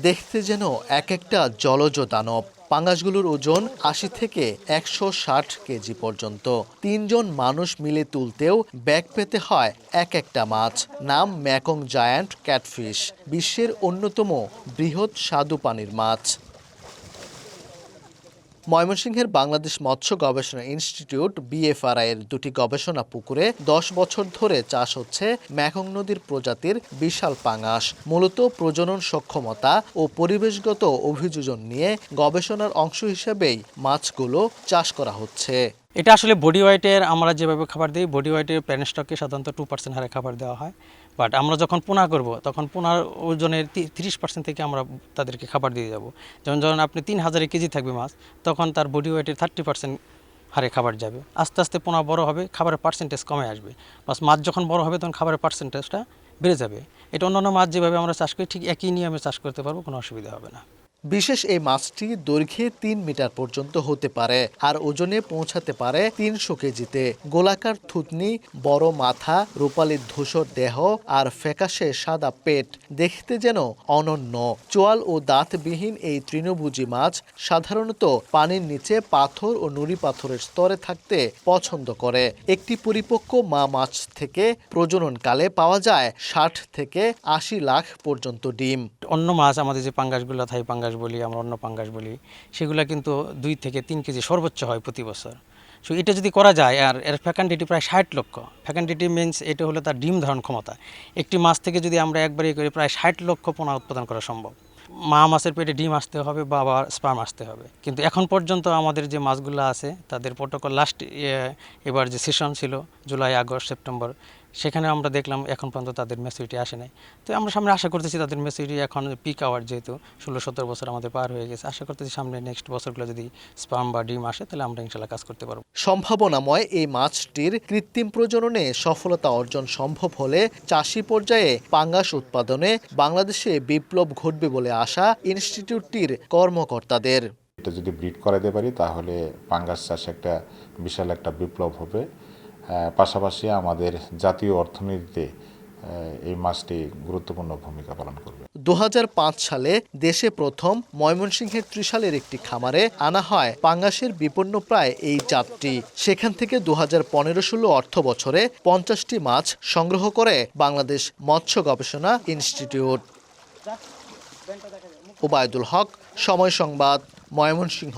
দেখতে যেন এক একটা জলজ দানব। পাঙ্গাসগুলোর ওজন ৮০ থেকে ১৬০ কেজি পর্যন্ত। ৩ জন মানুষ মিলে তুলতেও ব্যাগ পেতে হয় এক একটা মাছ। নাম মেকং জায়ান্ট ক্যাটফিশ, বিশ্বের অন্যতম বৃহৎ স্বাদু পানির মাছ। ময়মনসিংহের বাংলাদেশ মৎস্য গবেষণা ইনস্টিটিউট BFRI এর দুটি গবেষণা পুকুরে ১০ বছর ধরে চাষ হচ্ছে মেকং নদীর প্রজাতির বিশাল পাঙাশ। মূলত প্রজনন সক্ষমতা ও পরিবেশগত অভিযোজন নিয়ে গবেষণার অংশ হিসেবেই মাছগুলো চাষ করা হচ্ছে। এটা আসলে বডি ওয়েটের আমরা যেভাবে খাবার দিই, বডি ওয়েটের প্যারেন্ট স্টককে সাধারণত 2% হারে খাবার দেওয়া হয়। বাট আমরা যখন পোনা করব তখন পোনার ওজনের 30% থেকে আমরা তাদেরকে খাবার দিয়ে যাব। যেমন যখন আপনি 3000 কেজি থাকবে মাছ, তখন তার বডি ওয়েটের 30% হারে খাবার যাবে। আস্তে আস্তে পোনা বড় হবে, খাবারের পার্সেন্টেজ কমে আসবে। প্লাস মাছ যখন বড় হবে তখন খাবারের পার্সেন্টেজটা বেড়ে যাবে। এটা অন্যান্য মাছ যেভাবে আমরা চাষ করি ঠিক একই নিয়মে চাষ করতে পারবো, কোনো অসুবিধা হবে না। বিশেষ এই মাছটি দৈর্ঘ্যে ৩ মিটার পর্যন্ত হতে পারে আর ওজনে পৌঁছাতে পারে ৩০০ কেজিতে। গোলাকার থুতনি, বড় মাথা, রূপালী ধূসর দেহ আর ফ্যাকাশে সাদা পেট, দেখতে যেন অনন্য। চোয়াল ও দাঁতবিহীন এই তৃণভোজী মাছ সাধারণত পানির নিচে পাথর ও নুড়ি পাথরের স্তরে থাকতে পছন্দ করে। একটি পরিপক্ক মা মাছ থেকে প্রজননকালে পাওয়া যায় ৬০ থেকে ৮০ লাখ পর্যন্ত ডিম। অন্য মাছ আমাদের যে পাঙ্গাসগুলো, থাই পাঙ্গাস বলি, আমরা অন্য পাঙ্গাস বলি, সেগুলো কিন্তু 2 থেকে 3 কেজি সর্বোচ্চ হয় প্রতি বছর। সো এটা যদি করা যায়, আর এর ফ্যাকান্ডিটি প্রায় 60 লক্ষ। ফ্যাকান্ডিটি মিনস এটা হলো তার ডিম ধারণ ক্ষমতা। একটি মাছ থেকে যদি আমরা একবারই করি প্রায় 60 লক্ষ পোনা উৎপাদন করা সম্ভব। মা মাছের পেটে ডিম আসতে হবে বা আবার স্পার্ম আসতে হবে। কিন্তু এখন পর্যন্ত আমাদের যে মাছগুলো আছে তাদের প্রোটোকল লাস্ট এবার যে সেশন ছিল জুলাই, আগস্ট, সেপ্টেম্বর, সেখানে আমরা দেখলাম এখন পর্যন্ত তাদের ম্যাচুরিটি আসে নাই। তো আমরা সামনে আশা করতেছি তাদের ম্যাচুরিটি এখন পিক আওয়ার, যেহেতু 16-17 বছর আমাদের পার হয়ে গেছে, আশা করতেছি সামনে নেক্সট বছরগুলো যদি স্পার্ম বা ডিম আসে তাহলে আমরা ইনশাল্লাহ কাজ করতে পারবো। সম্ভাবনাময় এই মাছটির কৃত্রিম প্রজননে সফলতা অর্জন সম্ভব হলে চাষি পর্যায়ে পাঙ্গাস উৎপাদনে বাংলাদেশে বিপ্লব ঘটবে বলে আশা ইনস্টিটিউটটির কর্মকর্তাদের। এটা যদি ব্রিড করাতে পারি তাহলে পাঙ্গাস চাষ একটা বিশাল একটা বিপ্লব হবে। পাশাপাশি আমাদের জাতীয় অর্থনীতিতে এই মাছটি গুরুত্বপূর্ণ ভূমিকা পালন করবে। ২০০৫ সালে দেশে প্রথম ময়মনসিংহের ত্রিশালের একটি খামারে আনা হয় পাঙ্গাসের বিপন্ন প্রায় এই জাতটি। সেখান থেকে ২০১৫-১৬ অর্থ বছরে 50টি মাছ সংগ্রহ করে বাংলাদেশ মৎস্য গবেষণা ইনস্টিটিউট। ওবায়দুল হক, সময় সংবাদ, ময়মনসিংহ।